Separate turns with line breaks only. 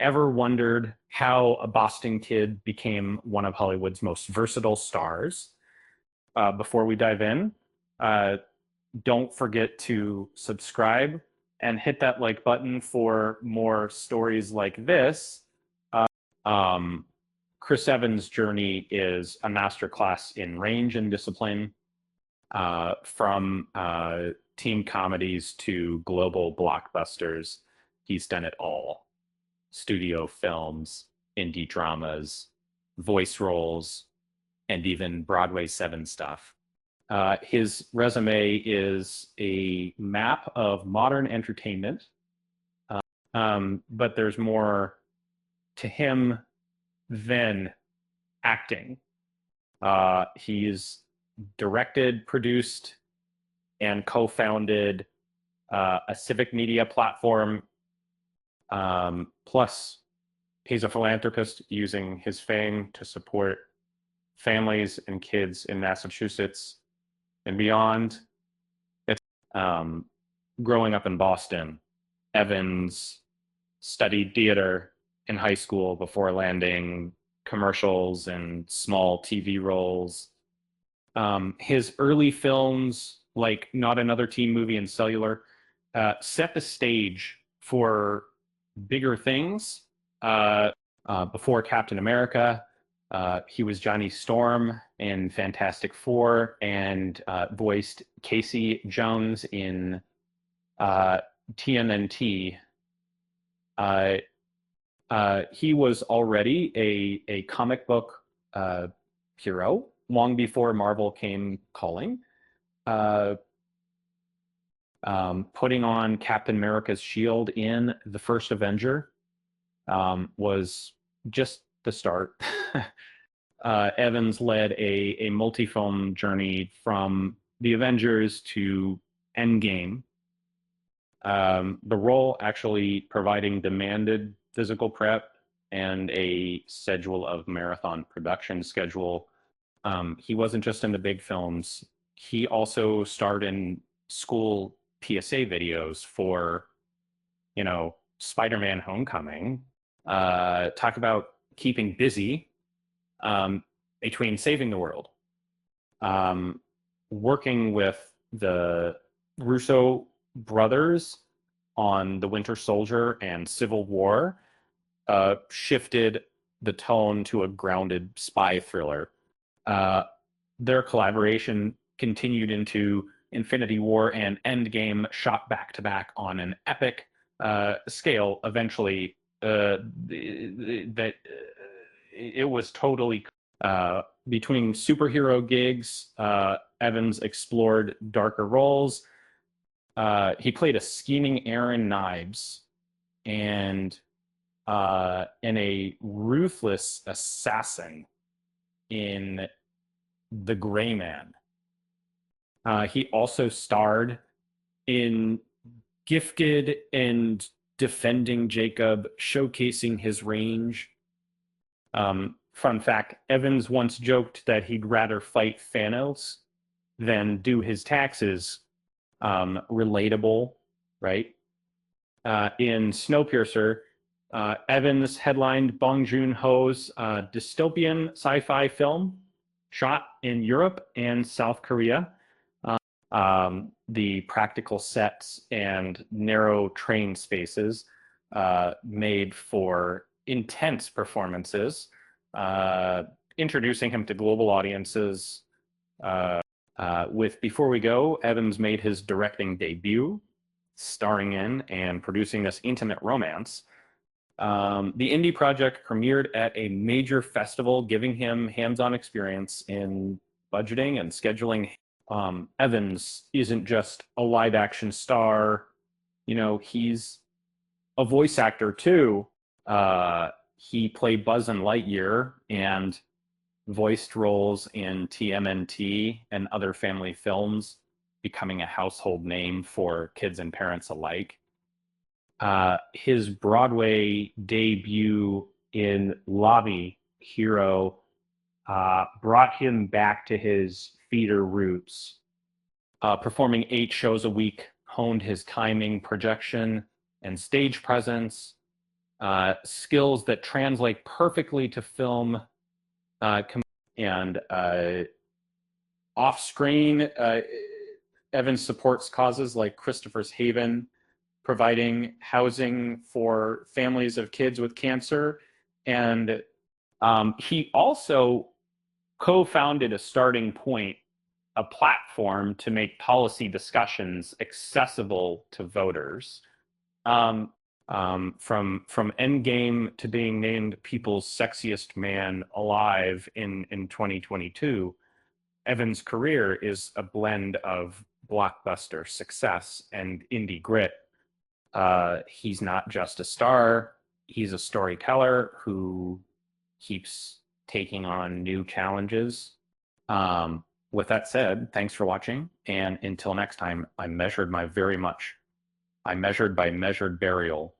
Ever wondered how a Boston kid became one of Hollywood's most versatile stars? Before we dive in, uh, don't forget to subscribe and hit that like button for more stories like this. Um, Chris Evans' journey is a masterclass in range and discipline, from teen comedies to global blockbusters. He's done it all: studio films, indie dramas, voice roles, and even Broadway 7 stuff. His resume is a map of modern entertainment, but there's more to him than acting. He's directed, produced, and co-founded a civic media platform, plus he's a philanthropist using his fame to support families and kids in Massachusetts and beyond. It's growing up in Boston. Evans studied theater in high school before landing commercials and small TV roles. His early films, like Not Another Teen Movie and Cellular, set the stage for bigger things. Before Captain America, he was Johnny Storm in Fantastic Four and voiced Casey Jones in TMNT. Uh, he was already a comic book hero long before Marvel came calling. Uh, Putting on Captain America's shield in the first Avenger was just the start. Evans led a multi-film journey from the Avengers to Endgame. The role actually providing demanded physical prep and a schedule of marathon production schedule. He wasn't just in the big films. He also starred in school PSA videos for, Spider-Man Homecoming. Talk about keeping busy, between saving the world, um, working with the Russo brothers on The Winter Soldier and Civil War, shifted the tone to a grounded spy thriller. Uh, their collaboration continued into Infinity War and Endgame, shot back to back on an epic scale. Eventually, that it was totally between superhero gigs. Evans explored darker roles. He played a scheming Aaron Knives and a ruthless assassin in The Gray Man. He also starred in Gifted and Defending Jacob, showcasing his range. Fun fact, Evans once joked that he'd rather fight Thanos than do his taxes. Relatable, right? In Snowpiercer, Evans headlined Bong Joon-ho's dystopian sci-fi film shot in Europe and South Korea. The practical sets and narrow train spaces made for intense performances, introducing him to global audiences. With Before We Go, Evans made his directing debut, starring in and producing this intimate romance. The indie project premiered at a major festival, giving him hands-on experience in budgeting and scheduling. Evans isn't just a live-action star. He's a voice actor too. He played Buzz in Lightyear and voiced roles in TMNT and other family films, becoming a household name for kids and parents alike. His Broadway debut in Lobby Hero brought him back to his theater roots. Performing 8 shows a week honed his timing, projection, and stage presence. skills that translate perfectly to film, and off screen. Evans supports causes like Christopher's Haven, providing housing for families of kids with cancer. And he also co-founded a Starting Point, a platform to make policy discussions accessible to voters. From Endgame to being named People's Sexiest Man Alive in 2022, Evan's career is a blend of blockbuster success and indie grit. He's not just a star, he's a storyteller who keeps taking on new challenges. With that said, thanks for watching. And until next time, I measured by measured burial